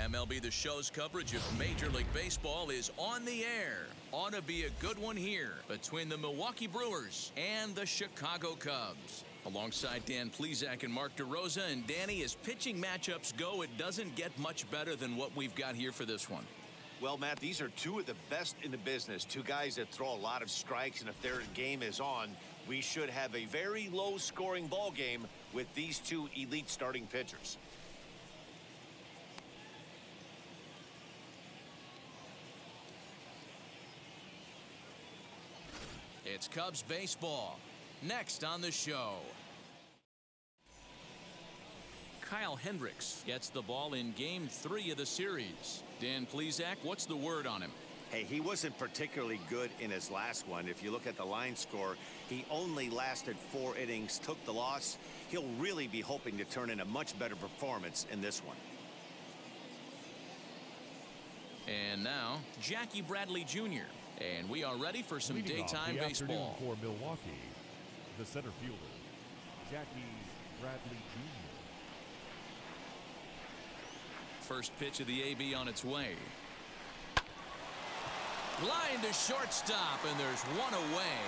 MLB The Show's coverage of Major League Baseball is on the air. Ought to be a good one here between the Milwaukee Brewers and the Chicago Cubs. Alongside Dan Plesac and Mark DeRosa, and Danny, as pitching matchups go, it doesn't get much better than what we've got here for this one. Well, Matt, these are two of the best in the business. Two guys that throw a lot of strikes, and if their game is on, we should have a very low-scoring ball game with these two elite starting pitchers. It's Cubs baseball. Next on the show. Kyle Hendricks gets the ball in Game 3 of the series. Dan Plesac, what's the word on him? Hey, he wasn't particularly good in his last one. If you look at the line score, he only lasted 4 innings, took the loss. He'll really be hoping to turn in a much better performance in this one. And now, Jackie Bradley Jr. And we are ready for some daytime baseball. For Milwaukee, the center fielder, Jackie Bradley Jr. First pitch of the AB on its way. Line to shortstop, and there's one away.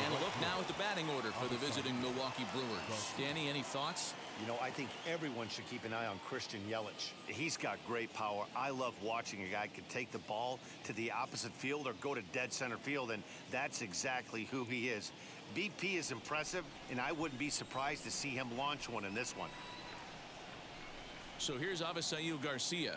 And a look now at the batting order for the visiting Milwaukee Brewers. Danny, any thoughts? You know, I think everyone should keep an eye on Christian Yelich. He's got great power. I love watching a guy can take the ball to the opposite field or go to dead center field, and that's exactly who he is. BP is impressive, and I wouldn't be surprised to see him launch one in this one. So here's Avisail Garcia.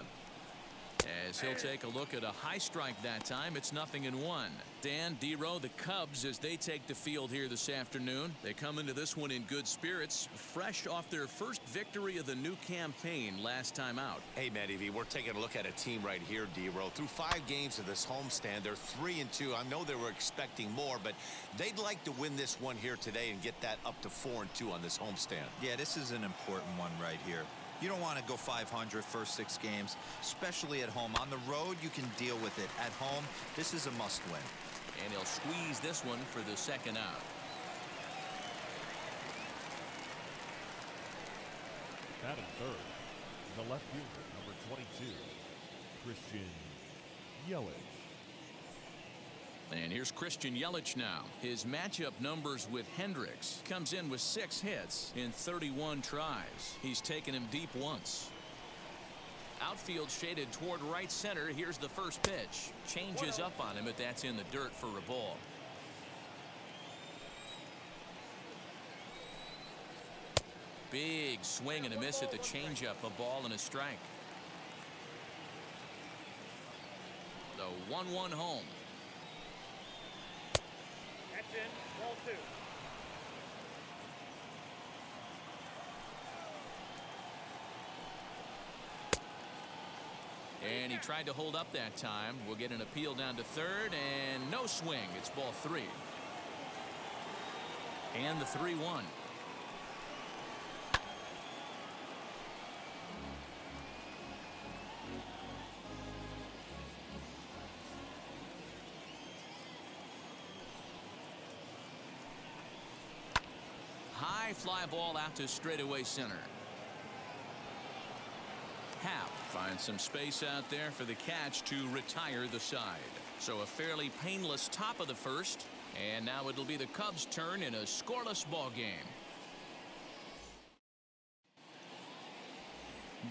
As he'll take a look at a high strike that time, it's 0-1. Dan, D-Row, the Cubs, as they take the field here this afternoon, they come into this one in good spirits, fresh off their first victory of the new campaign last time out. Hey, Matty V, we're taking a look at a team right here, D-Row. Through 5 games of this homestand, they're 3-2. I know they were expecting more, but they'd like to win this one here today and get that up to 4-2 on this homestand. Yeah, this is an important one right here. You don't want to go 500 first 6 games, especially at home. On the road, you can deal with it. At home, this is a must-win. And he'll squeeze this one for the second out. Batting third, the left fielder, number 22, Christian Yelich. And here's Christian Yelich now. His matchup numbers with Hendricks. Comes in with 6 hits in 31 tries. He's taken him deep once. Outfield shaded toward right center. Here's the first pitch. Changes up on him, but that's in the dirt for a ball. Big swing and a miss at the changeup. A ball and a strike. The 1-1 home. That's in, ball 2. And he tried to hold up that time. We'll get an appeal down to third, and no swing. It's ball 3. And the 3-1. High fly ball out to straightaway center. Happ finds some space out there for the catch to retire the side. So a fairly painless top of the first, and now it'll be the Cubs' turn in a scoreless ball game.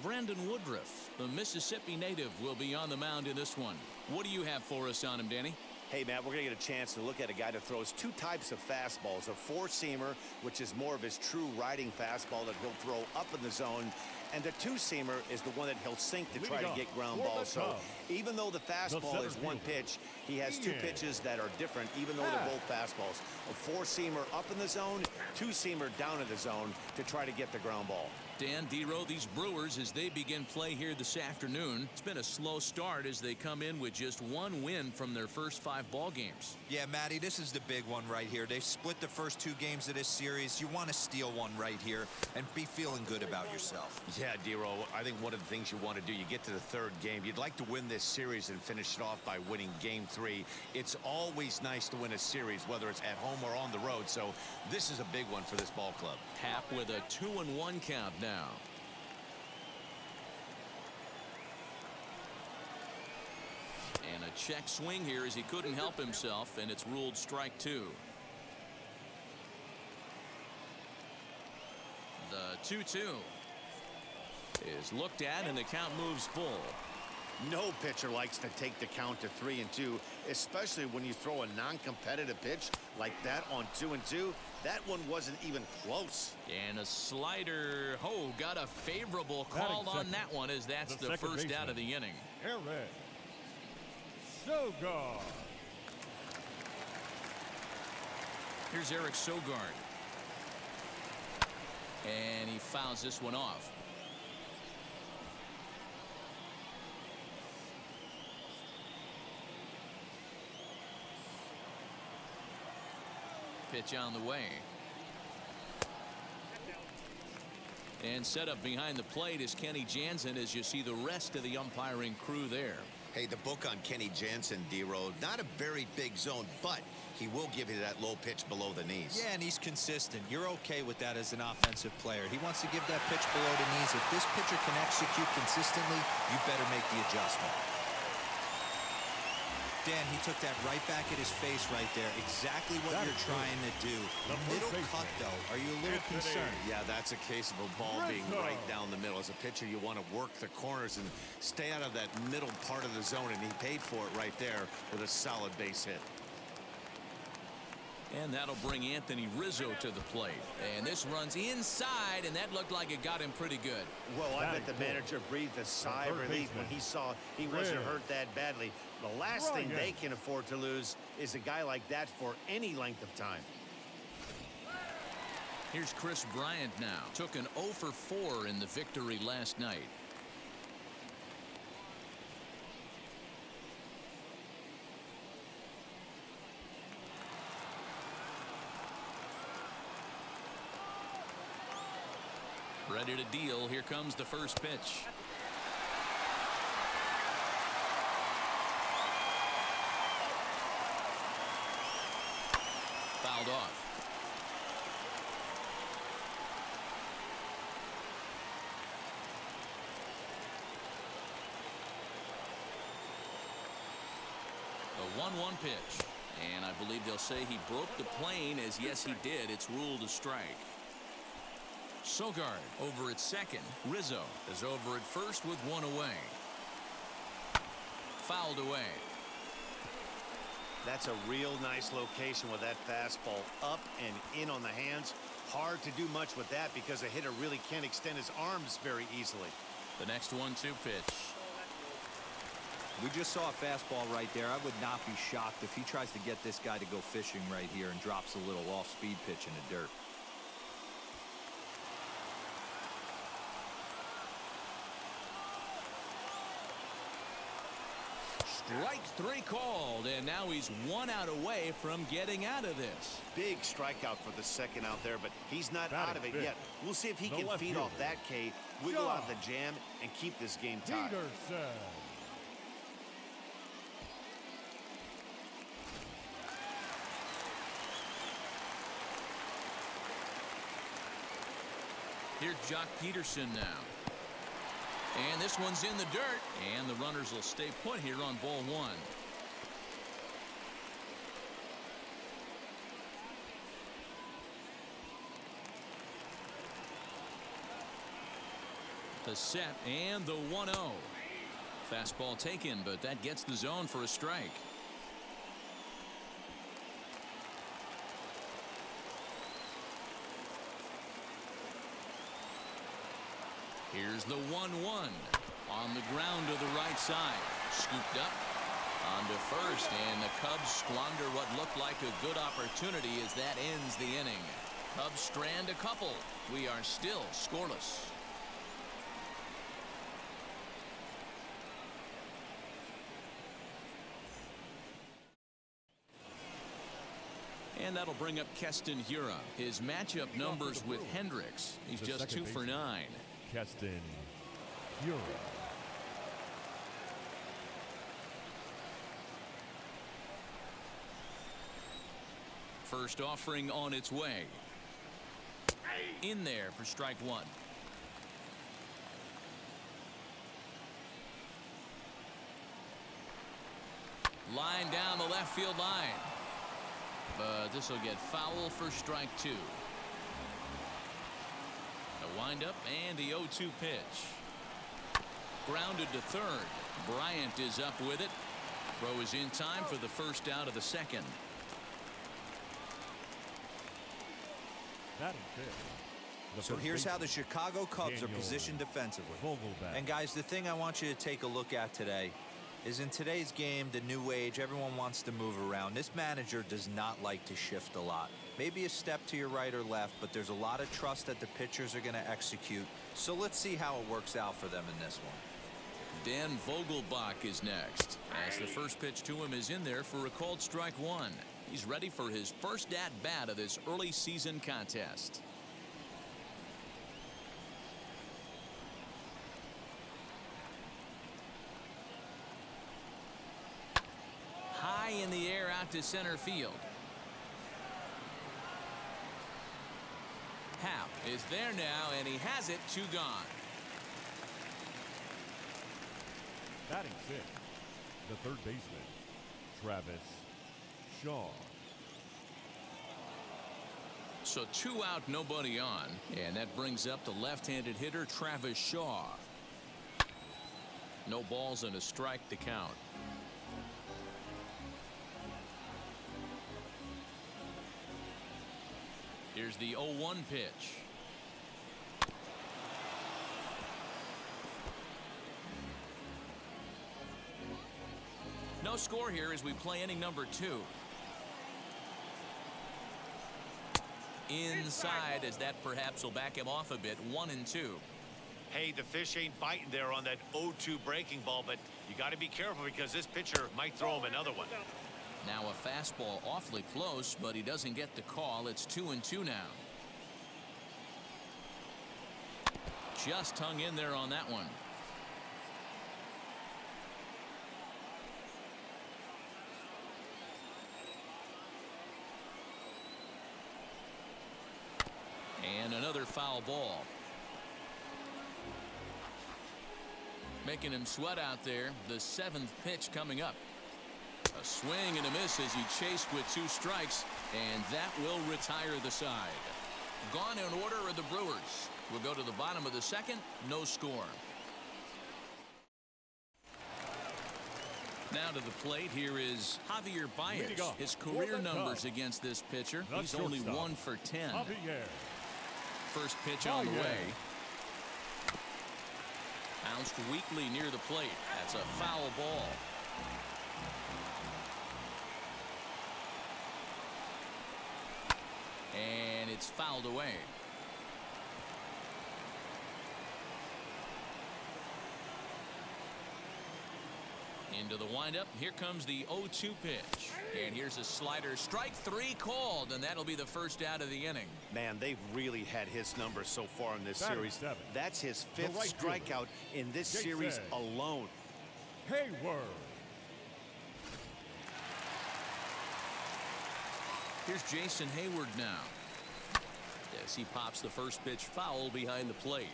Brandon Woodruff, the Mississippi native, will be on the mound in this one. What do you have for us on him, Danny? Hey, Matt, we're going to get a chance to look at a guy that throws 2 types of fastballs. A 4-seamer, which is more of his true riding fastball that he'll throw up in the zone. And the 2-seamer is the one that he'll sink to try to get ground balls. So even though the fastball is one pitch, he has 2 pitches that are different, even though they're both fastballs. A 4-seamer up in the zone, 2-seamer down in the zone to try to get the ground ball. Dan, D-Row, these Brewers, as they begin play here this afternoon, it's been a slow start as they come in with just 1 win from their first 5 ball games. Yeah, Matty, this is the big one right here. They've split the first 2 games of this series. You want to steal one right here and be feeling good about yourself. Yeah, D-Row, I think one of the things you want to do, you get to the 3rd game, you'd like to win this series and finish it off by winning Game 3. It's always nice to win a series, whether it's at home or on the road. So this is a big one for this ball club. Happ with a 2-1 count now. And a check swing here as he couldn't help himself, and it's ruled strike 2. The 2-2 is looked at, and the count moves full. No pitcher likes to take the count to 3-2, especially when you throw a non-competitive pitch like that on 2-2. That one wasn't even close. And a slider. Oh, got a favorable call on that one, as that's the first out of the inning. Eric Sogard. Here's Eric Sogard. And he fouls this one off. Pitch on the way. And set up behind the plate is Kenny Jansen, as you see the rest of the umpiring crew there. Hey, the book on Kenny Jansen, D-Road, not a very big zone, but he will give you that low pitch below the knees. Yeah, and he's consistent. You're okay with that as an offensive player. He wants to give that pitch below the knees. If this pitcher can execute consistently, you better make the adjustment. Dan, he took that right back at his face right there. Exactly what you're trying to do. Middle cut, though. Are you a little concerned? Yeah, that's a case of a ball being right down the middle. As a pitcher, you want to work the corners and stay out of that middle part of the zone, and he paid for it right there with a solid base hit. And that'll bring Anthony Rizzo to the plate. And this runs inside, and that looked like it got him pretty good. Well, I bet the manager breathed a sigh of relief when he saw he wasn't hurt that badly. The last thing they can afford to lose is a guy like that for any length of time. Here's Chris Bryant now. Took an 0 for 4 in the victory last night. Ready to deal. Here comes the first pitch. Fouled off. The 1-1 pitch. And I believe they'll say he broke the plane, as yes he did. It's ruled a strike. Sogard over at second. Rizzo is over at first with one away. Fouled away. That's a real nice location with that fastball up and in on the hands. Hard to do much with that because a hitter really can't extend his arms very easily. The next 1-2 pitch. We just saw a fastball right there. I would not be shocked if he tries to get this guy to go fishing right here and drops a little off-speed pitch in the dirt. Strike 3 called, and now he's 1 out away from getting out of this. Big strikeout for the second out there, but he's not out of it yet. We'll see if he can feed off that K, wiggle out the jam, and keep this game tied. Here's Jock Peterson now. And this one's in the dirt, and the runners will stay put here on ball 1. The set and the 1-0. Fastball taken, but that gets the zone for a strike. Here's the 1-1 on the ground to the right side. Scooped up onto first, and the Cubs squander what looked like a good opportunity as that ends the inning. Cubs strand a couple. We are still scoreless. And that'll bring up Keston Hiura. His matchup numbers with Hendricks. He's just 2 for 9. Keston Hiura. First offering on its way. In there for strike 1. Line down the left field line. But this will get foul for strike 2. The windup and the 0-2 pitch. Grounded to third. Bryant is up with it. Throw is in time for the first out of the second. Batting fifth. So here's how the Chicago Cubs are positioned defensively. And guys, the thing I want you to take a look at today is in today's game, the new age, everyone wants to move around. This manager does not like to shift a lot. Maybe a step to your right or left, but there's a lot of trust that the pitchers are going to execute. So let's see how it works out for them in this one. Dan Vogelbach is next, as the first pitch to him is in there for a called strike 1. He's ready for his first at-bat of this early season contest. High in the air out to center field. Happ is there now, and he has it. 2 gone. Batting sixth, the third baseman, Travis Shaw. So 2 out, nobody on, and that brings up the left-handed hitter Travis Shaw. No balls and a strike to count. Here's the 0-1 pitch. No score here as we play inning number 2. Inside, as that perhaps will back him off a bit. 1-2. Hey, the fish ain't biting there on that 0-2 breaking ball, but you got to be careful because this pitcher might throw him another one. Now a fastball awfully close, but he doesn't get the call. It's 2-2 now. Just hung in there on that one. And another foul ball. Making him sweat out there. The 7th pitch coming up. A swing and a miss as he chased with 2 strikes, and that will retire the side. Gone in order are the Brewers. We'll go to the bottom of the second. No score. Now to the plate, here is Javier Baez. His career numbers against this pitcher. He's only 1 for 10. First pitch on the way. Bounced weakly near the plate. That's a foul ball. And it's fouled away. Into the windup. Here comes the 0-2 pitch. And here's a slider. Strike 3 called, and that'll be the first out of the inning. Man, they've really had his number so far in this series. 7. That's his 5th strikeout in this series alone. Hayward. Here's Jason Hayward now. As he pops the first pitch foul behind the plate.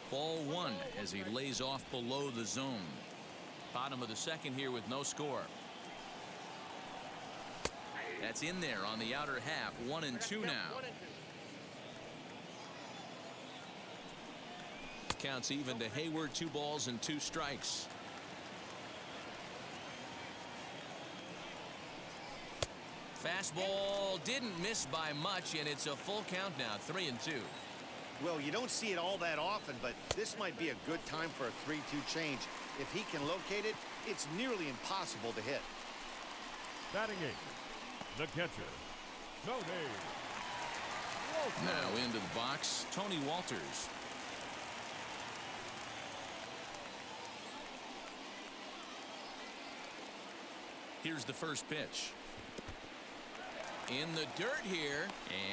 Ball 1 as he lays off below the zone. Bottom of the second here with no score. That's in there on the outer half. 1-2 now. Counts even to Hayward. 2 balls and 2 strikes. Fastball didn't miss by much, and it's a full count now. 3-2. Well, you don't see it all that often, but this might be a good time for a 3-2 change. If he can locate it, it's nearly impossible to hit. Batting 8, the catcher, Tony Walters. Now into the box, Tony Walters. Here's the first pitch. In the dirt here,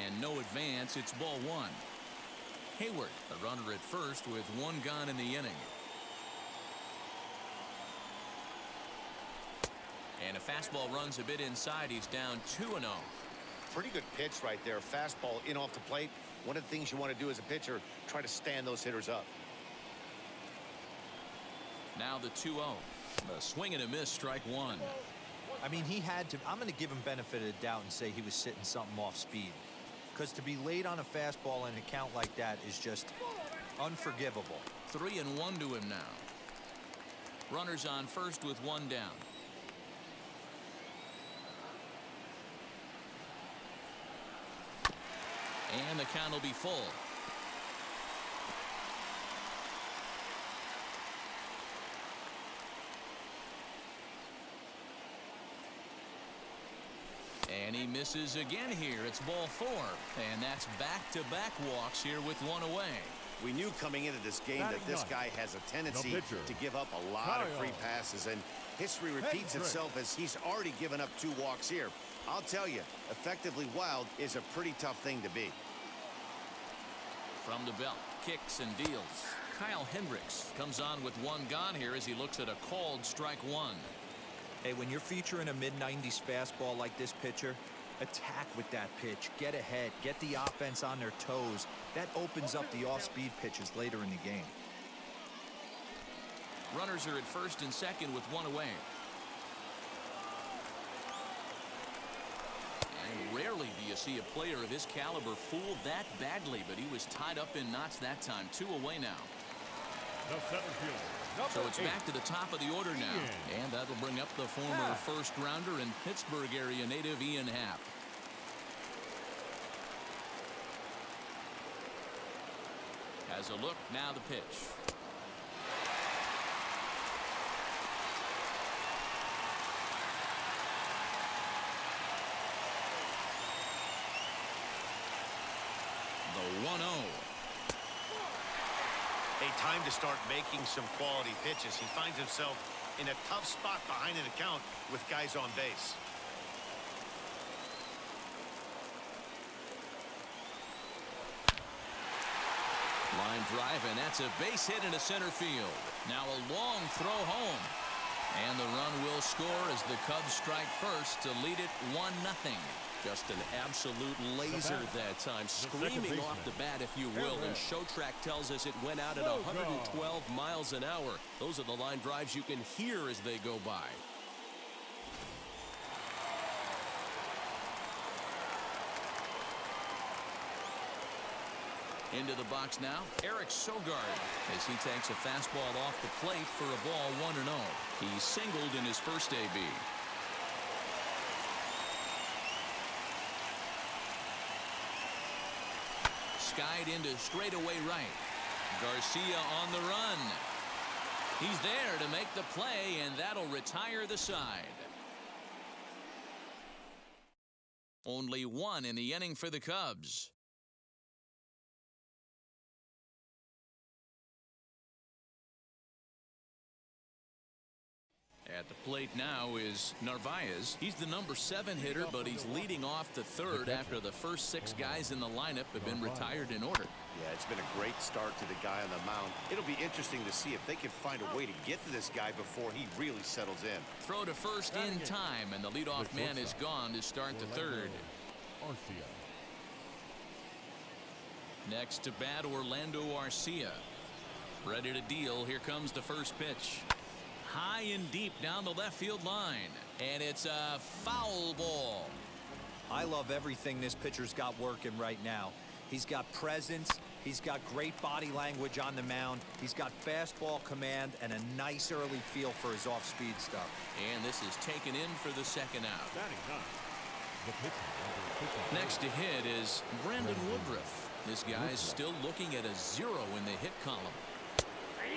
and no advance. It's ball 1. Hayward, a runner at first with 1 gone in the inning. And a fastball runs a bit inside. He's down 2-0. Pretty good pitch right there. Fastball in off the plate. One of the things you want to do as a pitcher, try to stand those hitters up. Now the 2-0. A swing and a miss, strike one. I mean, he had to. I'm going to give him benefit of the doubt and say he was sitting something off speed. Because to be late on a fastball in a count like that is just unforgivable. 3-1 to him now. Runners on first with one down. And the count will be full. And he misses again here. It's ball 4. And that's back-to-back walks here with one away. We knew coming into this game that this guy has a tendency to give up a lot of free passes, and history repeats itself as he's already given up 2 walks here. I'll tell you, effectively wild is a pretty tough thing to be. From the belt, kicks and deals. Kyle Hendricks comes on with one gone here as he looks at a called strike one. Hey, when you're featuring a mid-90s fastball like this pitcher, attack with that pitch. Get ahead. Get the offense on their toes. That opens up the off-speed pitches later in the game. Runners are at first and second with one away. And rarely do you see a player of his caliber fooled that badly, but he was tied up in knots that time. 2 away now. The center fielder. So it's back to the top of the order now. And that'll bring up the former first-rounder and Pittsburgh area native Ian Happ. Has a look, now the pitch. The 1-0. Time to start making some quality pitches. He finds himself in a tough spot behind an account with guys on base. Line drive, and that's a base hit into center field. Now a long throw home. And the run will score as the Cubs strike first to lead it 1-0. Just an absolute laser that time, screaming off the bat, if you will. And Showtrack tells us it went out at 112 miles an hour. Those are the line drives you can hear as they go by. Into the box now, Eric Sogard, as he takes a fastball off the plate for a ball 1-0. He singled in his first AB. Skied into straightaway right. Garcia on the run. He's there to make the play, and that'll retire the side. Only one in the inning for the Cubs. At the plate now is Narvaez. He's the number 7 hitter, but he's leading off the third after the first 6 guys in the lineup have been retired in order. Yeah, it's been a great start to the guy on the mound. It'll be interesting to see if they can find a way to get to this guy before he really settles in. Throw to first in time, and the leadoff man is gone to start the third. Next to bat, Orlando Arcia. Ready to deal. Here comes the first pitch. High and deep down the left field line. And it's a foul ball. I love everything this pitcher's got working right now. He's got presence. He's got great body language on the mound. He's got fastball command and a nice early feel for his off-speed stuff. And this is taken in for the second out. Next to hit is Brandon Woodruff. This guy's still looking at a 0 in the hit column.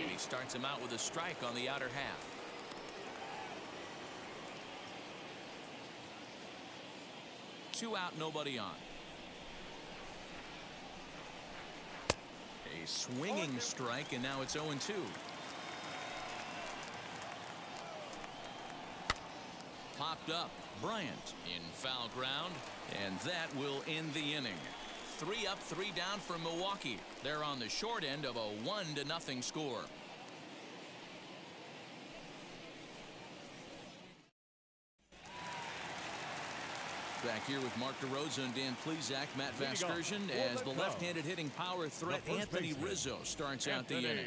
And he starts him out with a strike on the outer half. Two out, nobody on. A swinging strike, and now it's 0-2. Popped up. Bryant in foul ground, and that will end the inning. 3 up, 3 down for Milwaukee. They're on the short end of a 1-0 score. Back here with Mark DeRosa and Dan Plesac, Matt Vasgersian, as the left-handed hitting power threat Anthony Rizzo starts out the inning.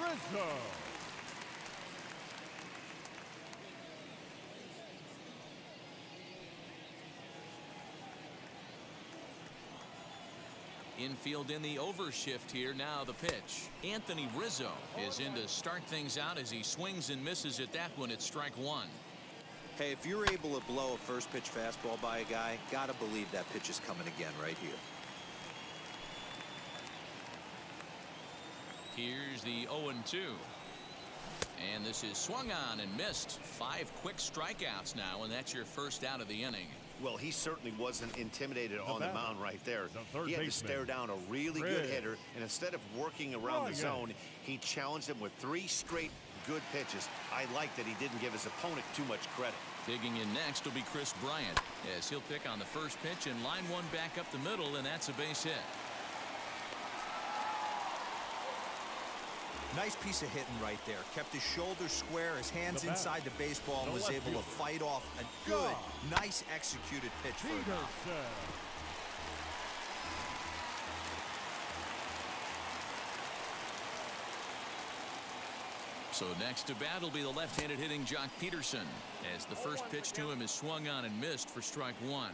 Rizzo. Infield in the overshift here. Now the pitch. Anthony Rizzo is in to start things out as he swings and misses at that one at strike one. Hey, if you're able to blow a first pitch fastball by a guy, gotta believe that pitch is coming again right here. Here's the 0-2. And this is swung on and missed. 5 quick strikeouts now, and that's your first out of the inning. Well, he certainly wasn't intimidated on the mound right there. He had to stare down a really good hitter, and instead of working around the zone, he challenged him with 3 straight good pitches. I like that he didn't give his opponent too much credit. Digging in next will be Chris Bryant, as he'll pick on the first pitch and line one back up the middle, and that's a base hit. Nice piece of hitting right there. Kept his shoulders square, his hands inside the baseball, and was able to fight off a good, nice executed pitch for him. So next to bat will be the left-handed hitting Jock Peterson, as the first pitch to him is swung on and missed for strike one.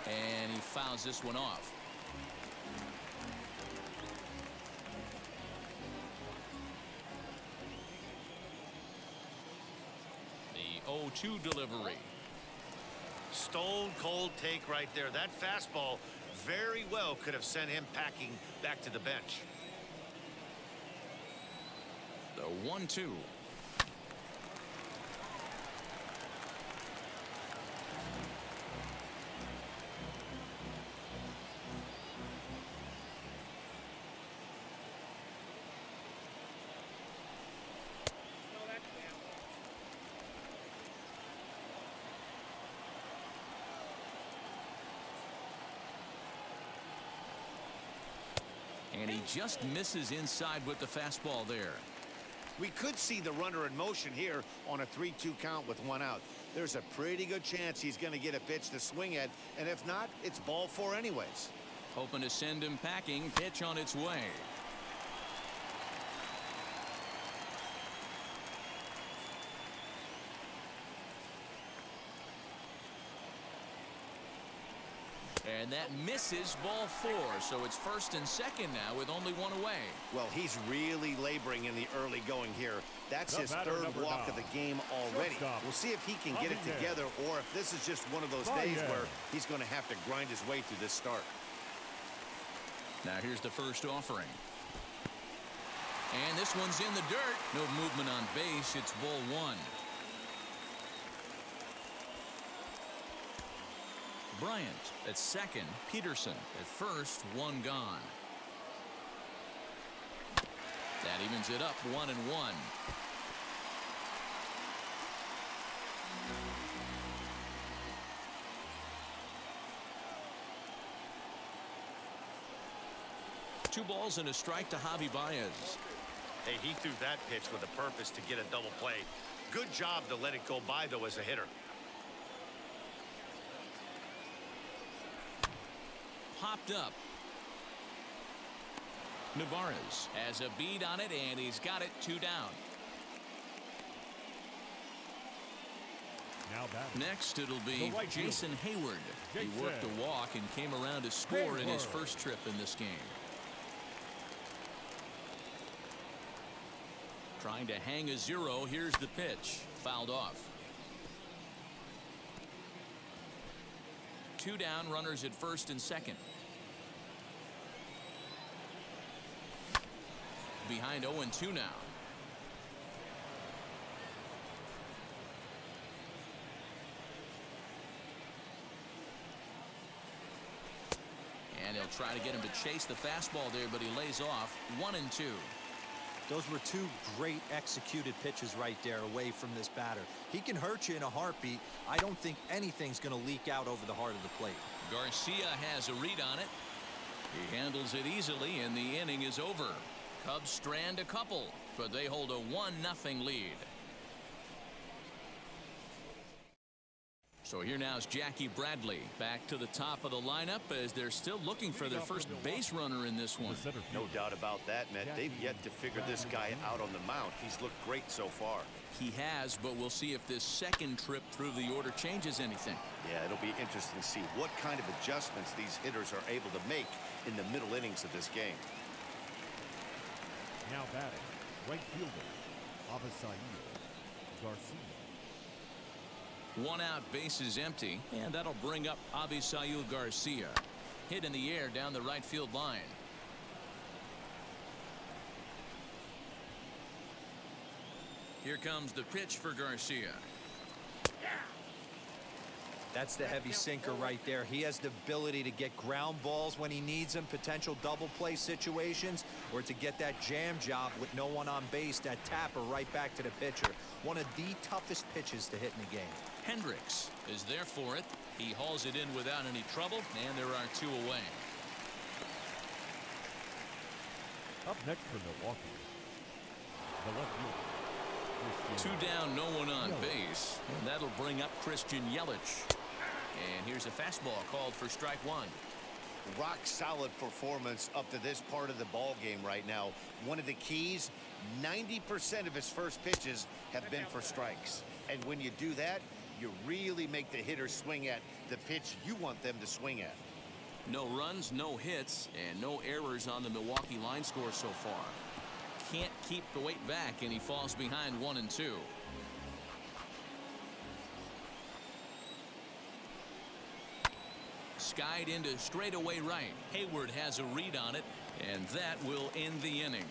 And he fouls this one off. The 0-2 delivery. Stone cold take right there. That fastball very well could have sent him packing back to the bench. The 1-2. And he just misses inside with the fastball there. We could see the runner in motion here on a 3-2 count with 1 out. There's a pretty good chance he's going to get a pitch to swing at, and if not, it's ball 4 anyways. Hoping to send him packing. Pitch on its way. And that misses, ball 4. So it's first and second now with only 1 away. Well, he's really laboring in the early going here. That's his 3rd walk of the game already. We'll see if he can get it together, or if this is just one of those days where he's going to have to grind his way through this start. Now here's the first offering. And this one's in the dirt. No movement on base. It's ball 1. Bryant at second, Peterson at first, 1 gone. That evens it up, 1-1. Two balls and a strike to Javi Baez. Hey, he threw that pitch with a purpose to get a double play. Good job to let it go by, though, as a hitter. Popped up. Navarez has a bead on it, and he's got it 2 down. Now batting. Next, it'll be Jason Hayward. He worked a walk and came around to score in his first trip in this game. Trying to hang a 0. Here's the pitch. Fouled off. 2 down, runners at first and second. Behind 0-2 now. And he'll try to get him to chase the fastball there, but he lays off. 1-2. Those were 2 great executed pitches right there away from this batter. He can hurt you in a heartbeat. I don't think anything's going to leak out over the heart of the plate. Garcia has a read on it. He handles it easily, and the inning is over. Cubs strand a couple, but they hold a 1-0 lead. So here now is Jackie Bradley back to the top of the lineup as they're still looking for their first base runner in this one. No doubt about that, Matt. They've yet to figure this guy out on the mound. He's looked great so far. He has, but we'll see if this second trip through the order changes anything. Yeah, it'll be interesting to see what kind of adjustments these hitters are able to make in the middle innings of this game. Now batting, right fielder, Avisail Garcia. One out, base is empty, and that'll bring up Avisail Garcia. Hit in the air down the right field line. Here comes the pitch for Garcia. That's the heavy sinker right there. He has the ability to get ground balls when he needs them, potential double play situations, or to get that jam job with no one on base, that tapper right back to the pitcher. One of the toughest pitches to hit in the game. Hendricks is there for it. He hauls it in without any trouble, and there are two away. Up next for Milwaukee, the left fielder. Two down, no one on base, and that'll bring up Christian Yelich. And here's a fastball called for strike one. Rock solid performance up to this part of the ball game right now. One of the keys, 90% of his first pitches have been for strikes. And when you do that, you really make the hitter swing at the pitch you want them to swing at. No runs, no hits, and no errors on the Milwaukee line score so far. Can't keep the weight back, and he falls behind 1-2. Skied into straightaway right. Hayward has a read on it, and that will end the inning.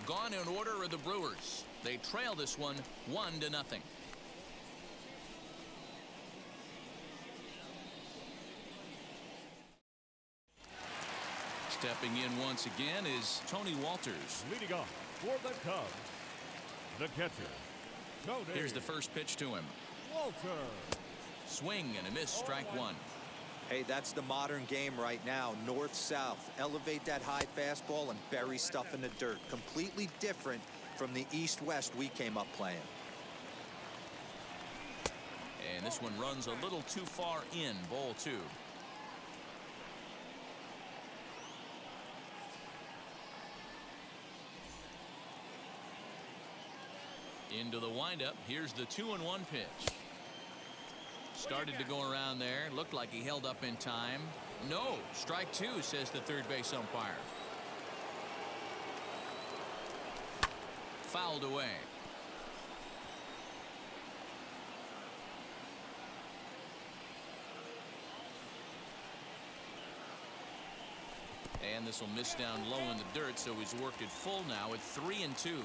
Gone in order are the Brewers. They trail this one 1-0. Stepping in once again is Tony Walters. Leading off for the Cubs, the catcher, Tony. Here's the first pitch to him. Walter. Swing and a miss, strike one. Hey, that's the modern game right now. North-south. Elevate that high fastball and bury stuff in the dirt. Completely different from the east-west we came up playing. And this one runs a little too far in, ball two. Into the windup. Here's the 2-1 pitch. Started to go around there. Looked like he held up in time. No, strike two, says the third base umpire. Fouled away. And this will miss down low in the dirt, so he's worked it full now at 3-2.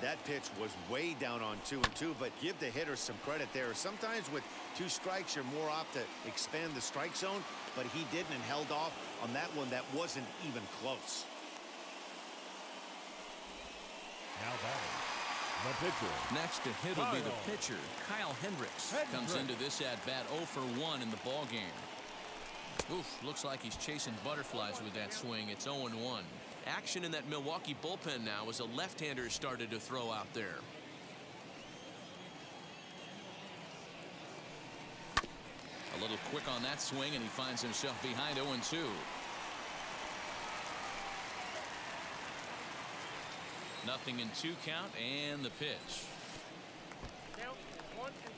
That pitch was way down on 2-2, but give the hitter some credit there. Sometimes with two strikes, you're more apt to expand the strike zone, but he didn't and held off on that one that wasn't even close. Now batting, the pitcher. Next to hit will be the pitcher, Kyle Hendricks. Comes into this at-bat 0 for 1 in the ball game. Oof, looks like he's chasing butterflies with that swing. It's 0-1. Action in that Milwaukee bullpen now as a left-hander started to throw out there. A little quick on that swing, and he finds himself behind 0-2. Nothing in 2 count, and the pitch.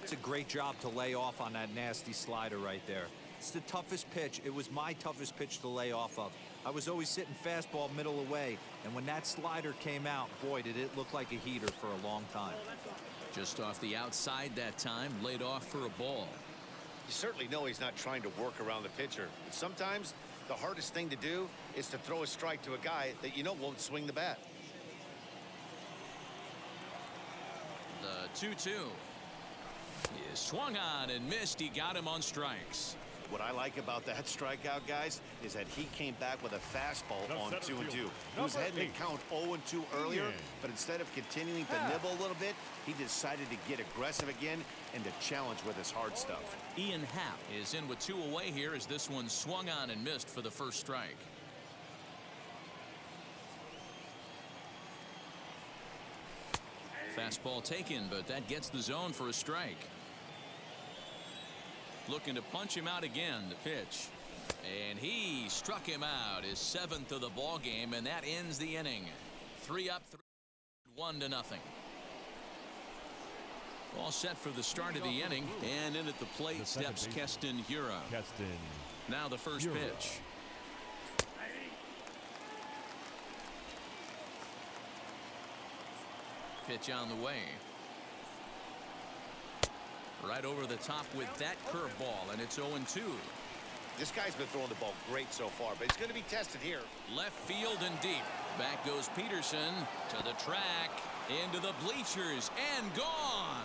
It's a great job to lay off on that nasty slider right there. It's the toughest pitch. It was my toughest pitch to lay off of. I was always sitting fastball middle away, and when that slider came out, boy, did it look like a heater for a long time. Just off the outside that time, laid off for a ball. You certainly know he's not trying to work around the pitcher. But sometimes the hardest thing to do is to throw a strike to a guy that you know won't swing the bat. The 2-2 is swung on and missed. He got him on strikes. What I like about that strikeout, guys, is that he came back with a fastball on 2-2. He was heading to count 0-2 earlier, but instead of continuing to nibble a little bit, he decided to get aggressive again and to challenge with his hard stuff. Ian Happ is in with 2 away here as this one swung on and missed for the first strike. Fastball taken, but that gets the zone for a strike. Looking to punch him out again. The pitch. And he struck him out, his 7th of the ball game, and that ends the inning. 3 up, 1-0. All set for the start of the inning, and in at the plate steps Keston Hiura. Now the first pitch. Pitch on the way. Right over the top with that curveball, and it's 0-2. This guy's been throwing the ball great so far, but he's going to be tested here. Left field and deep. Back goes Peterson to the track, into the bleachers, and gone.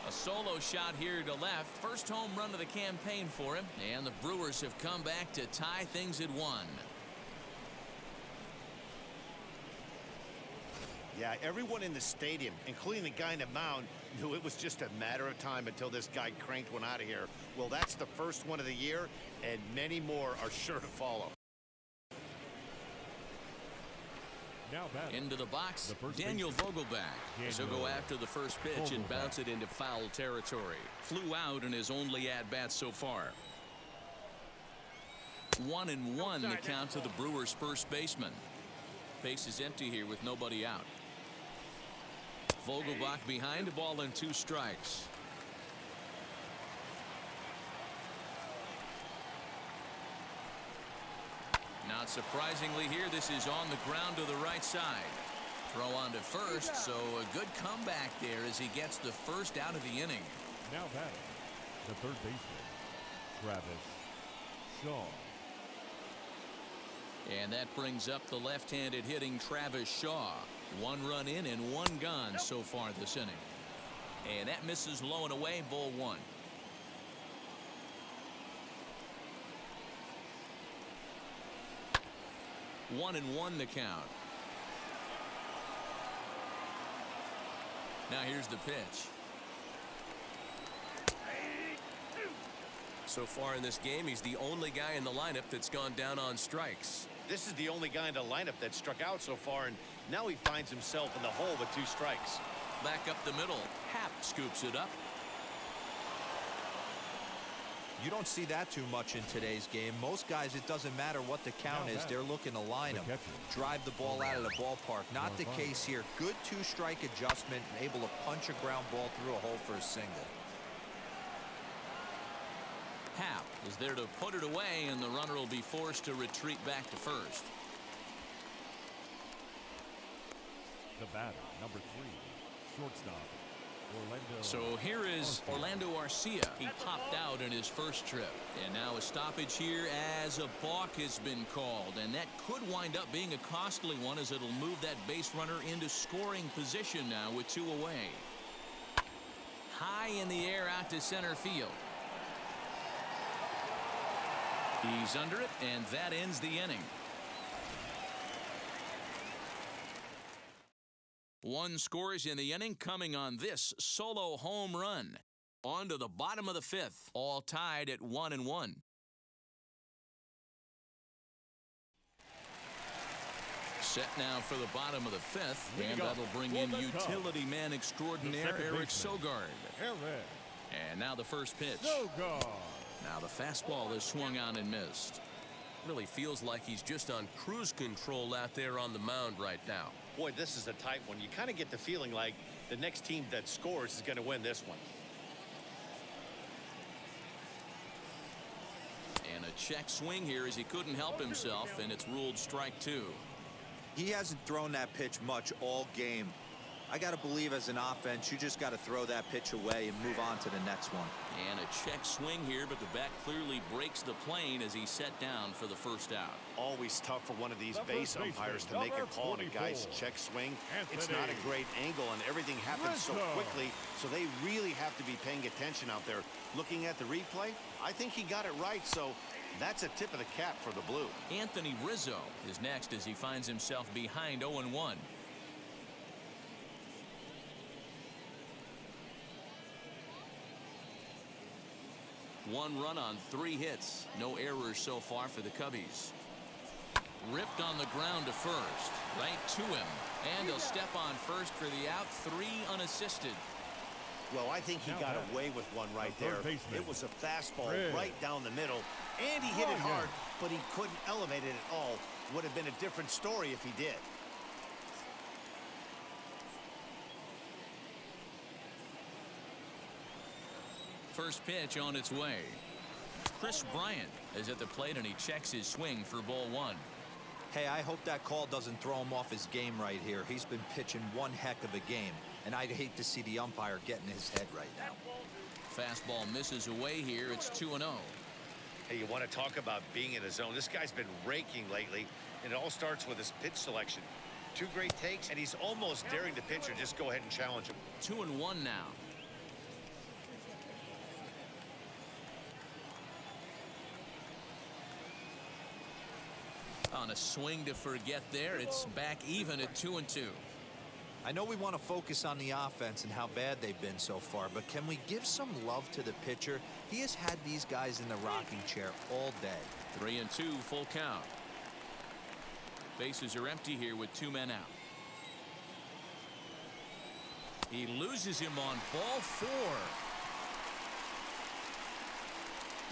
A solo shot here to left. First home run of the campaign for him, and the Brewers have come back to tie things at 1. Yeah, everyone in the stadium, including the guy in the mound, knew it was just a matter of time until this guy cranked one out of here. Well, that's the first one of the year, and many more are sure to follow. Now into the box, Daniel Vogelbach. So go after the first pitch and bounce it into foul territory. Flew out in his only at-bat so far. 1-1 the count to the Brewers' first baseman. Base is empty here with nobody out. Vogelbach behind, a ball and 2 strikes. Not surprisingly here, this is on the ground to the right side. Throw on to first, so a good comeback there as he gets the first out of the inning. Now batting, the third baseman, Travis Shaw. And that brings up the left-handed hitting Travis Shaw. 1 run in and 1 gone so far this inning. And that misses low and away, ball 1. One and 1 the count. Now here's the pitch. So far in this game, he's the only guy in the lineup that's gone down on strikes. This is the only guy in the lineup that struck out so far, and now he finds himself in the hole with 2 strikes. Back up the middle. Happ scoops it up. You don't see that too much in today's game. Most guys, it doesn't matter what the count is. They're looking to line them, drive the ball out of the ballpark. Not the case here. Good 2-strike adjustment, and able to punch a ground ball through a hole for a single. Happ is there to put it away, and the runner will be forced to retreat back to first. The batter, number 3, shortstop, Orlando. So here is Orlando Arcia. He popped out in his first trip. And now a stoppage here as a balk has been called. And that could wind up being a costly one, as it'll move that base runner into scoring position now with 2 away. High in the air out to center field. He's under it, and that ends the inning. 1 scores in the inning, coming on this solo home run. On to the bottom of the 5th, all tied at 1-1. Set now for the bottom of the 5th, and that'll bring in utility man extraordinaire Eric Sogard. And now the first pitch. Now the fastball is swung on and missed. Really feels like he's just on cruise control out there on the mound right now. Boy, this is a tight one. You kind of get the feeling like the next team that scores is going to win this one. And a check swing here as he couldn't help himself, and it's ruled strike 2. He hasn't thrown that pitch much all game. I got to believe as an offense, you just got to throw that pitch away and move on to the next one. And a check swing here, but the bat clearly breaks the plane as he's set down for the first out. Always tough for one of these base umpires to make a call on a guy's check swing. It's not a great angle, and everything happens so quickly, so they really have to be paying attention out there. Looking at the replay, I think he got it right, so that's a tip of the cap for the Blue. Anthony Rizzo is next as he finds himself behind 0-1. One run on 3 hits. No errors so far for the Cubbies. Ripped on the ground to first. Right to him. And he'll step on first for the out. 3 unassisted. Well, I think he got away with one right there. It was a fastball right down the middle, and he hit it hard, but he couldn't elevate it at all. Would have been a different story if he did. First pitch on its way. Chris Bryant is at the plate, and he checks his swing for ball 1. Hey, I hope that call doesn't throw him off his game right here. He's been pitching one heck of a game, and I'd hate to see the umpire get in his head right now. Fastball misses away here. It's 2-0. Hey, you want to talk about being in the zone? This guy's been raking lately, and it all starts with his pitch selection. 2 great takes, and he's almost daring the pitcher just go ahead and challenge him. 2-1 now. On a swing to forget there, it's back even at 2-2. I know we want to focus on the offense and how bad they've been so far, but can we give some love to the pitcher? He has had these guys in the rocking chair all day. 3-2, full count. Bases are empty here with 2 men out. He loses him on ball 4.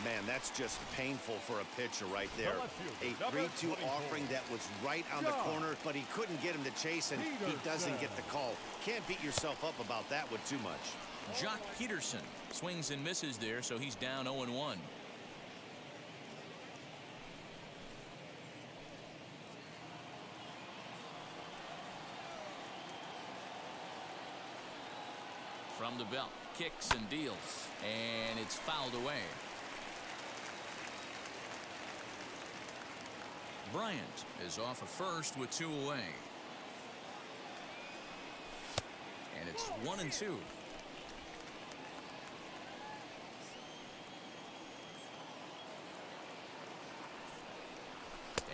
Man, that's just painful for a pitcher right there. A 3-2 offering that was right on the corner, but he couldn't get him to chase, and he doesn't get the call. Can't beat yourself up about that with too much. Jock Peterson swings and misses there, so he's down 0-1. From the belt, kicks and deals, and it's fouled away. Bryant is off of first with 2 away. And it's 1-2.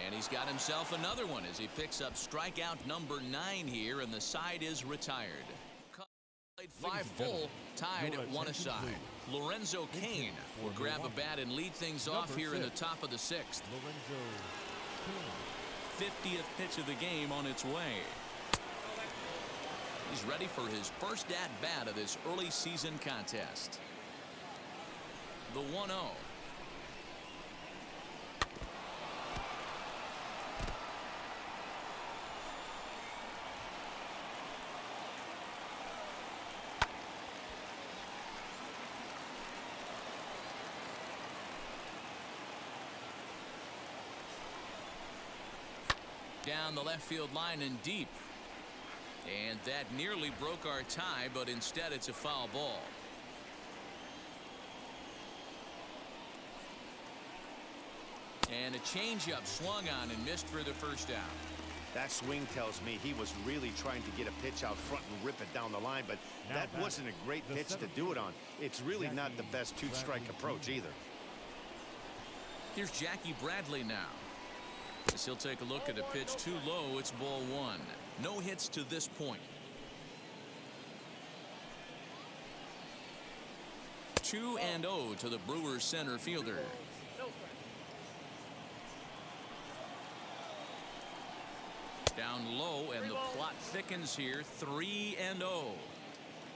And he's got himself another one as he picks up strikeout number 9 here, and the side is retired. Played 5 full, tied at 1 aside. Lorenzo Cain will grab a bat and lead things off here in the top of the 6th. 50th pitch of the game on its way. He's ready for his first at-bat of this early season contest. The 1-0. Down the left field line and deep. And that nearly broke our tie, but instead it's a foul ball. And a changeup swung on and missed for the first out. That swing tells me he was really trying to get a pitch out front and rip it down the line, but that wasn't a great pitch to do it on. It's really not the best 2-strike approach either. Here's Jackie Bradley now. As he'll take a look at a pitch too low. It's ball 1. No hits to this point. 2-0 to the Brewers center fielder. Down low, and the plot thickens here. 3-0.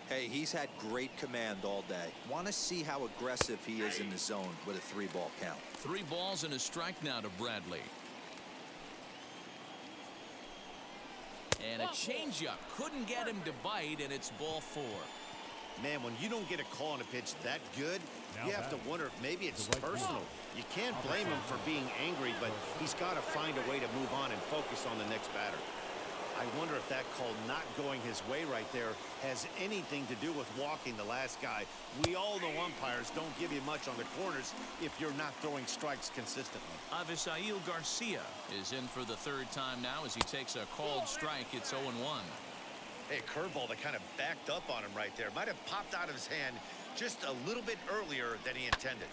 Hey, he's had great command all day. Want to see how aggressive he is in the zone with a 3-ball count. 3 balls and a strike now to Bradley. And a changeup couldn't get him to bite, and it's ball 4. Man, when you don't get a call on a pitch that good, you have to wonder if maybe it's personal. You can't blame him for being angry, but he's got to find a way to move on and focus on the next batter. I wonder if that call not going his way right there has anything to do with walking the last guy. We all know umpires don't give you much on the corners if you're not throwing strikes consistently. Avisail Garcia is in for the 3rd time now as he takes a called strike. It's 0-1. Hey, a curveball that kind of backed up on him right there. Might have popped out of his hand just a little bit earlier than he intended.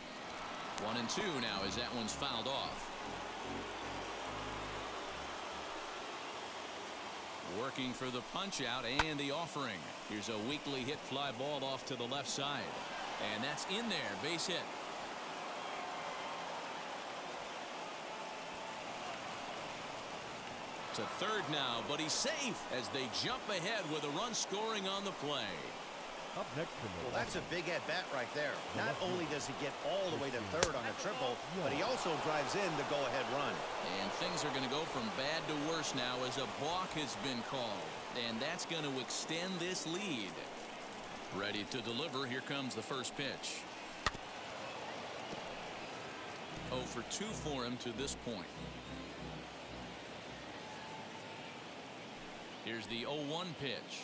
1-2 now as that one's fouled off. Working for the punch out and the offering. Here's a weakly hit fly ball off to the left side. And that's in there. Base hit. To third now, but he's safe as they jump ahead with a run scoring on the play. Up next from Well, that's a big at-bat right there. Not only does he get all the way to third on a triple, but he also drives in the go-ahead run. And things are going to go from bad to worse now as a balk has been called. And that's going to extend this lead. Ready to deliver. Here comes the first pitch. 0 for 2 for him to this point. Here's the 0-1 pitch.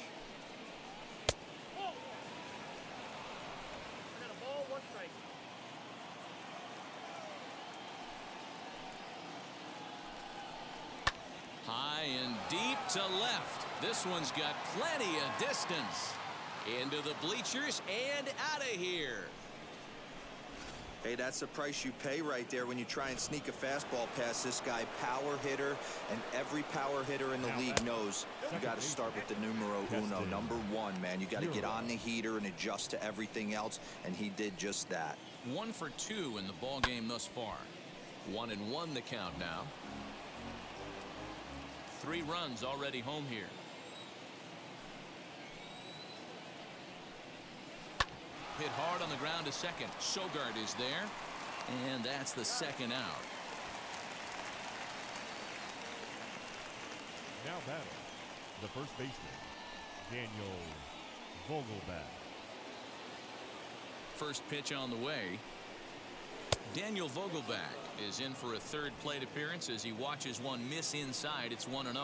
High and deep to left. This one's got plenty of distance. Into the bleachers and out of here. Hey, that's the price you pay right there when you try and sneak a fastball past this guy. Power hitter, and every power hitter in the league knows you got to start with the numero uno, number 1, man. You got to get on the heater and adjust to everything else, and he did just that. 1 for 2 in the ball game thus far. 1-1 the count now. 3 runs already home here. Hit hard on the ground to second. Sogard is there, and that's the second out. Now batting, the first baseman, Daniel Vogelbach. First pitch on the way. Daniel Vogelbach is in for a third plate appearance as he watches one miss inside. It's 1-0.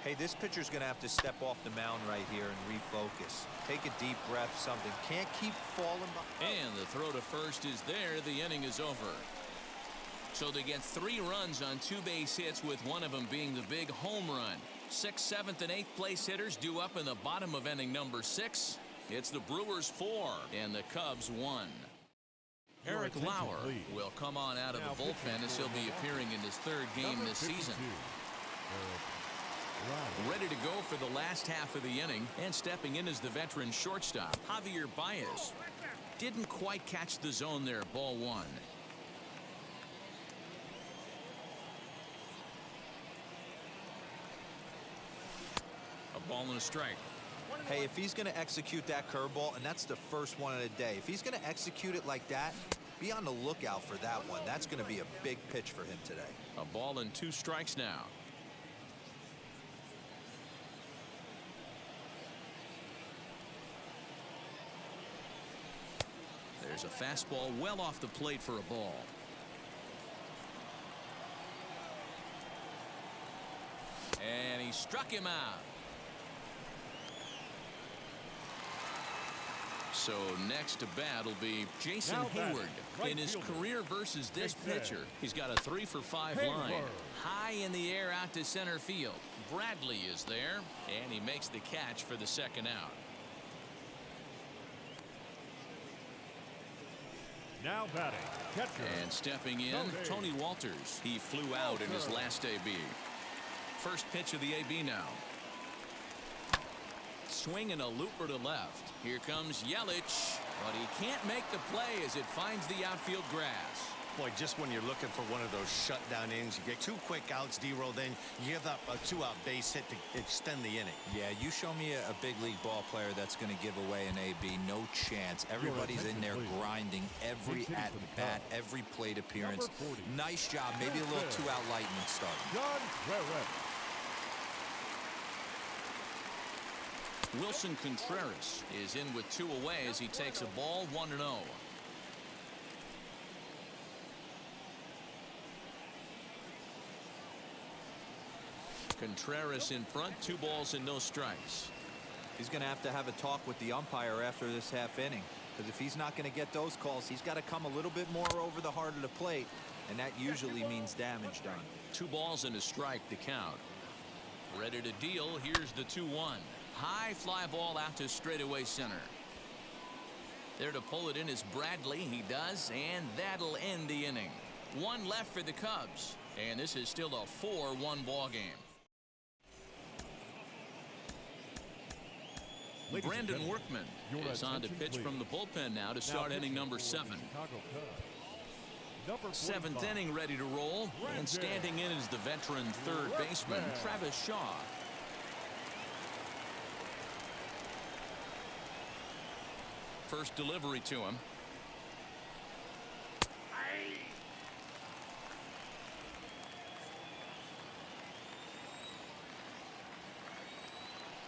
Hey, this pitcher's going to have to step off the mound right here and refocus. Take a deep breath, something. Can't keep falling behind. And the throw to first is there. The inning is over. So they get 3 runs on 2 base hits, with one of them being the big home run. 6th, 7th, and 8th place hitters due up in the bottom of inning number 6. It's the Brewers 4 and the Cubs 1. Eric Lauer will come on out of the bullpen as he'll be appearing in his 3rd game this season. Ready to go for the last half of the inning, and stepping in is the veteran shortstop, Javier Baez. Didn't quite catch the zone there. Ball 1. A ball and a strike. Hey, if he's going to execute that curveball, and that's the first one of the day, if he's going to execute it like that, be on the lookout for that one. That's going to be a big pitch for him today. A ball and 2 strikes now. There's a fastball well off the plate for a ball. And he struck him out. So next to bat will be Jason Hayward. In his career versus this pitcher, he's got a 3 for 5 line. High in the air out to center field. Bradley is there, and he makes the catch for the second out. Now batting, catcher. And stepping in, Tony Walters. He flew out in his last AB. First pitch of the AB now. Swing and a looper to left. Here comes Yelich, but he can't make the play as it finds the outfield grass. Boy, just when you're looking for one of those shutdown innings, you get 2 quick outs, D-roll, then you give up a 2-out base hit to extend the inning. Yeah, you show me a big league ball player that's going to give away an AB. No chance. Everybody's in there grinding every at-bat, every plate appearance. Nice job. Maybe a little 2-out lightning start. Wilson Contreras is in with 2 away as he takes a ball. 1-0. Contreras in front. 2 balls and no strikes. He's going to have a talk with the umpire after this half inning, because if he's not going to get those calls, he's got to come a little bit more over the heart of the plate, and that usually means damage done. 2 balls and a strike to count. Ready to deal. Here's the 2-1. High fly ball out to straightaway center. There to pull it in is Bradley. He does, and that'll end the inning. 1 left for the Cubs, and this is still a 4-1 ball game. Brandon Workman is on to pitch from the bullpen now to start inning number 7. Seventh inning ready to roll. And standing in is the veteran third baseman, Travis Shaw. First delivery to him.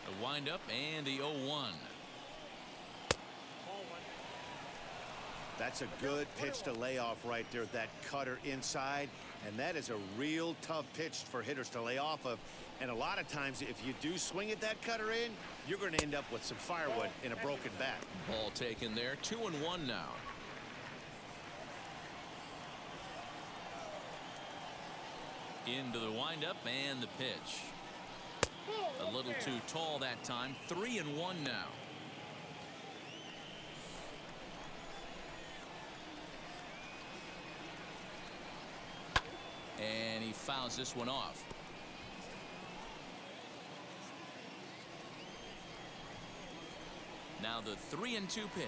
The windup and the 0-1. That's a good pitch to lay off right there. That cutter inside. And that is a real tough pitch for hitters to lay off of. And a lot of times, if you do swing at that cutter in, you're going to end up with some firewood in a broken bat. Ball taken there. 2-1 now. Into the windup and the pitch. A little too tall that time. 3-1 now. And he fouls this one off. Now the 3-2 pitch.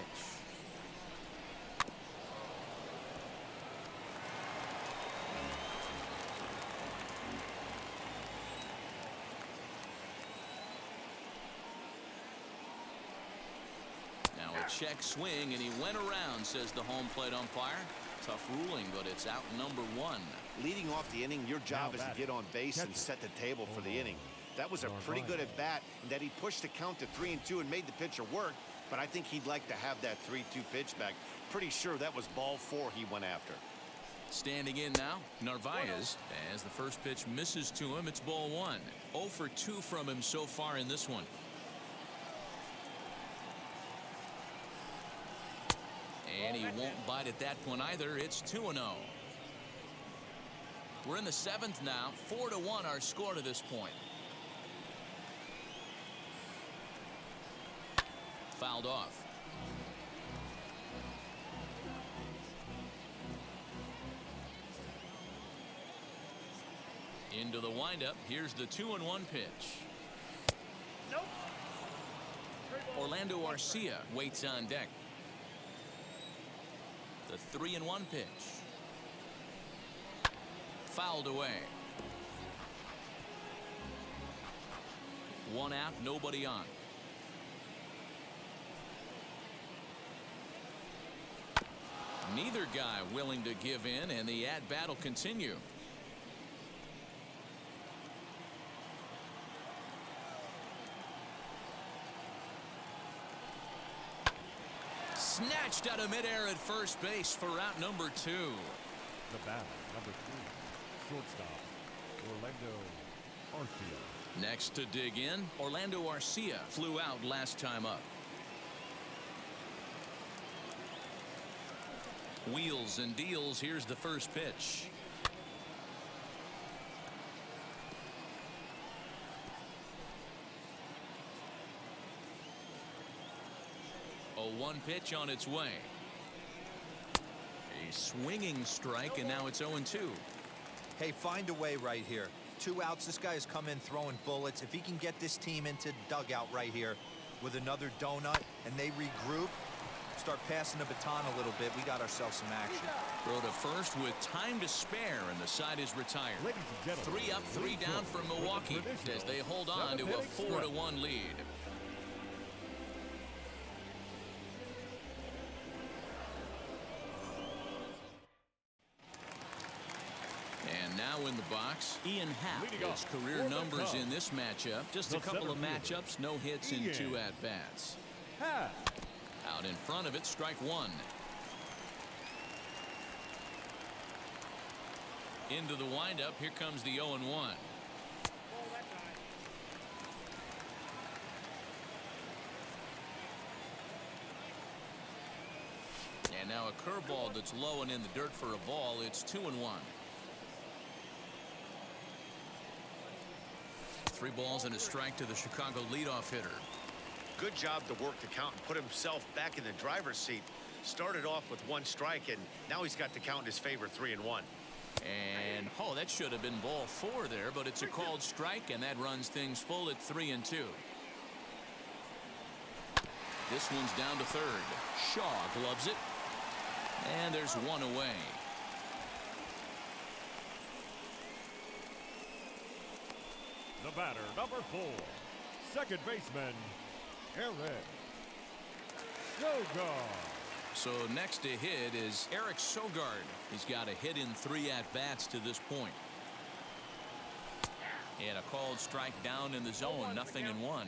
Now a check swing, and he went around, says the home plate umpire. Tough ruling, but it's out number 1. Leading off the inning, your job is to get on base and set the table for the inning. That was a pretty good at bat, and that he pushed the count to 3-2 and made the pitcher work. But I think he'd like to have that 3-2 pitch back. Pretty sure that was ball 4 he went after. Standing in now, Narvaez. As the first pitch misses to him, it's ball 1. 0 for 2 from him so far in this one. And he won't bite at that one either. It's 2-0. We're in the 7th now. 4-1 our score to this point. Fouled off. Into the windup. Here's the 2-1 pitch. Nope. Orlando Arcia waits on deck. The 3-1 pitch. Fouled away. 1 out, nobody on. Neither guy willing to give in, and the at-bat will continue. Snatched out of midair at first base for out number 2. The batter, number 3, shortstop, Orlando Arcia. Next to dig in, Orlando Arcia flew out last time up. Wheels and deals. Here's the first pitch. A 1 pitch on its way. A swinging strike, and now it's 0-2. Hey, find a way right here. 2 outs. This guy has come in throwing bullets. If he can get this team into dugout right here with another donut and they regroup, start passing the baton a little bit, we got ourselves some action. Throw to first with time to spare, and the side is retired. 3 up, 3 down for Milwaukee as they hold on to a 4-1 lead. And now in the box, Ian Happ has career numbers in this matchup. Just a couple of matchups, no hits in 2 at-bats. Out in front of it, strike 1. Into the windup, here comes the 0-1. And now a curveball that's low and in the dirt for a ball. It's 2-1. 3 balls and a strike to the Chicago leadoff hitter. Good job to work the count and put himself back in the driver's seat. Started off with 1 strike, and now he's got the count in his favor, 3-1. And oh, that should have been ball 4 there, but it's a called strike, and that runs things full at 3-2. This one's down to third. Shaw gloves it, and there's 1 away. batter, number 4, second baseman, Eric Sogard. So next to hit is Eric Sogard. He's got a hit in 3 at-bats to this point. And a called strike down in the zone, 0-1.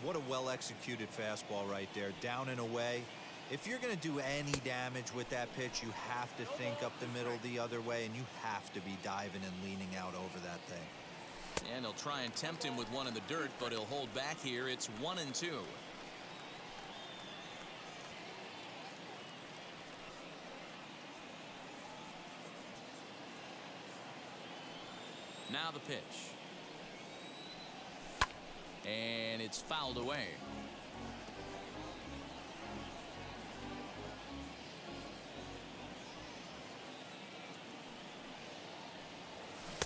What a well-executed fastball right there, down and away. If you're going to do any damage with that pitch, you have to think up the middle the other way, and you have to be diving and leaning out over that thing. And he'll try and tempt him with one in the dirt, but he'll hold back here. It's 1-2. Now the pitch. And it's fouled away.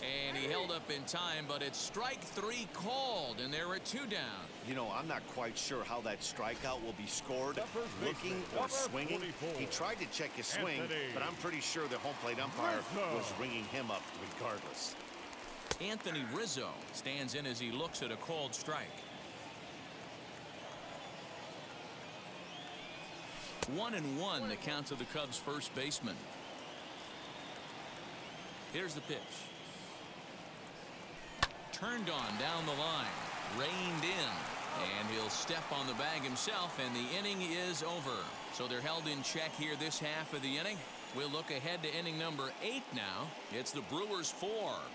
And he held up in time, but it's strike 3 called, and there are 2 down. You know, I'm not quite sure how that strikeout will be scored, looking or swinging. He tried to check his swing, but I'm pretty sure the home plate umpire was ringing him up regardless. Anthony Rizzo stands in as he looks at a called strike. 1-1 the count to the Cubs first baseman. Here's the pitch. Turned on down the line, reined in, and he'll step on the bag himself, and the inning is over. So they're held in check here this half of the inning. We'll look ahead to inning number 8 now. It's the Brewers 4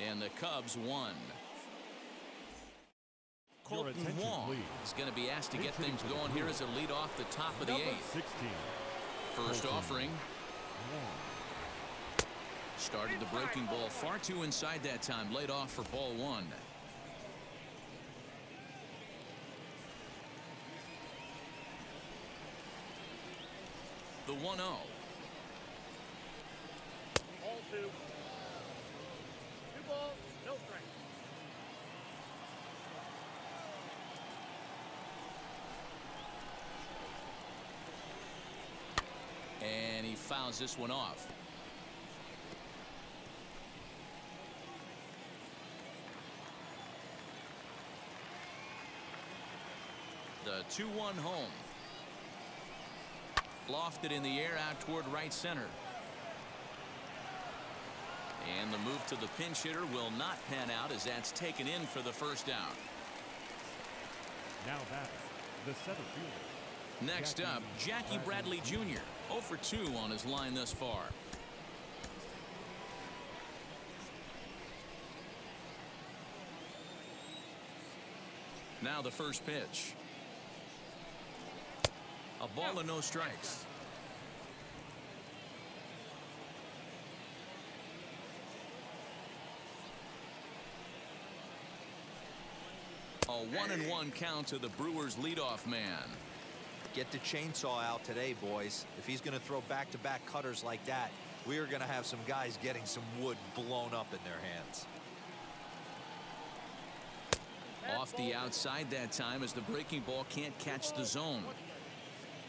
and the Cubs 1. Colton Wong is going to be asked to get things going here as a lead off the top of the 8th. First offering. Started the breaking ball far too inside that time. Laid off for ball 1. The 1-0. Ball 2. 2 balls, no strikes. And he fouls this one off. The 2-1 home. Lofted in the air out toward right center. And the move to the pinch hitter will not pan out as that's taken in for the first out. Now batter, the center fielder. Next up, Jackie Bradley Jr. 0 for 2 on his line thus far. Now the first pitch. A ball and no strikes. A 1-1 count to the Brewers leadoff man. Get the chainsaw out today, boys. If he's going to throw back-to-back cutters like that, we are going to have some guys getting some wood blown up in their hands. Off the outside that time as the breaking ball can't catch the zone.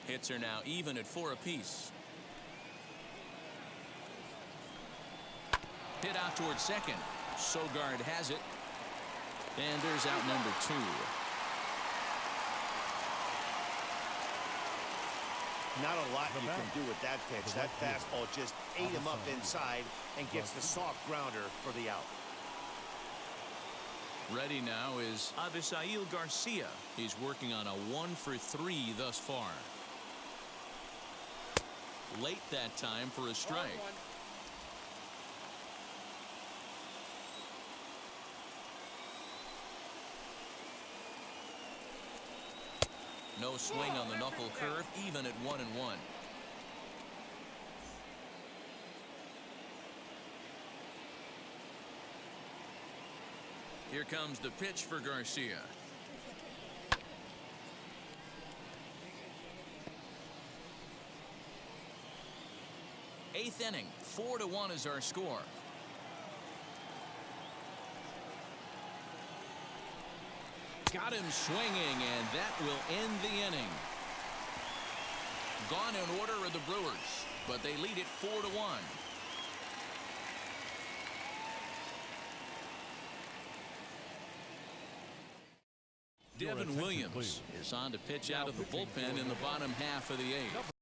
Hits are now even at 4 apiece. Hit out towards second. Sogard has it. And there's out number 2. Not a lot you can do with that pitch. That fastball just ate him up inside and gets the soft grounder for the out. Ready now is Avisail Garcia. He's working on a 1 for 3 thus far. Late that time for a strike. No swing on the knuckle curve, even at 1-1. Here comes the pitch for Garcia. Eighth inning, 4-1 is our score. Got him swinging, and that will end the inning. Gone in order are the Brewers, but they lead it 4-1. Kevin Williams is on to pitch out of the bullpen in the bottom half of the 8th.